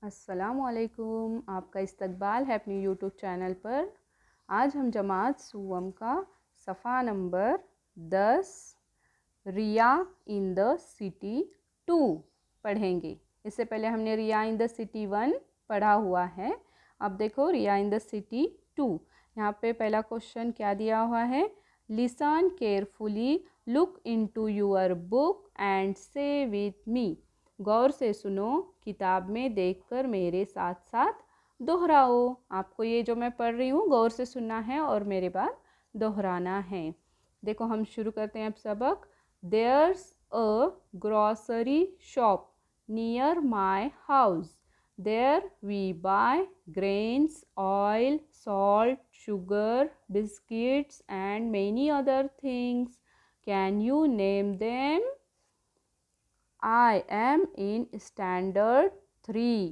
अस्सलामुअलैकुम, आपका इस्तकबाल है अपनी यूट्यूब चैनल पर। आज हम जमात सुवम का सफ़ा number 10 Riya in the city 2 पढ़ेंगे। इससे पहले हमने रिया इन द सिटी 1 पढ़ा हुआ है। अब देखो रिया इन द सिटी 2। यहाँ पे पहला क्वेश्चन क्या दिया हुआ है, listen carefully, look into your book and से विथ मी। गौर से सुनो, किताब में देखकर मेरे साथ साथ दोहराओ। आपको ये जो मैं पढ़ रही हूँ गौर से सुनना है और मेरे बाद दोहराना है। देखो हम शुरू करते हैं अब सबक। There's a grocery shop near my house. There we buy grains, oil, salt, sugar, biscuits and many other things. Can you name them? I am in standard 3.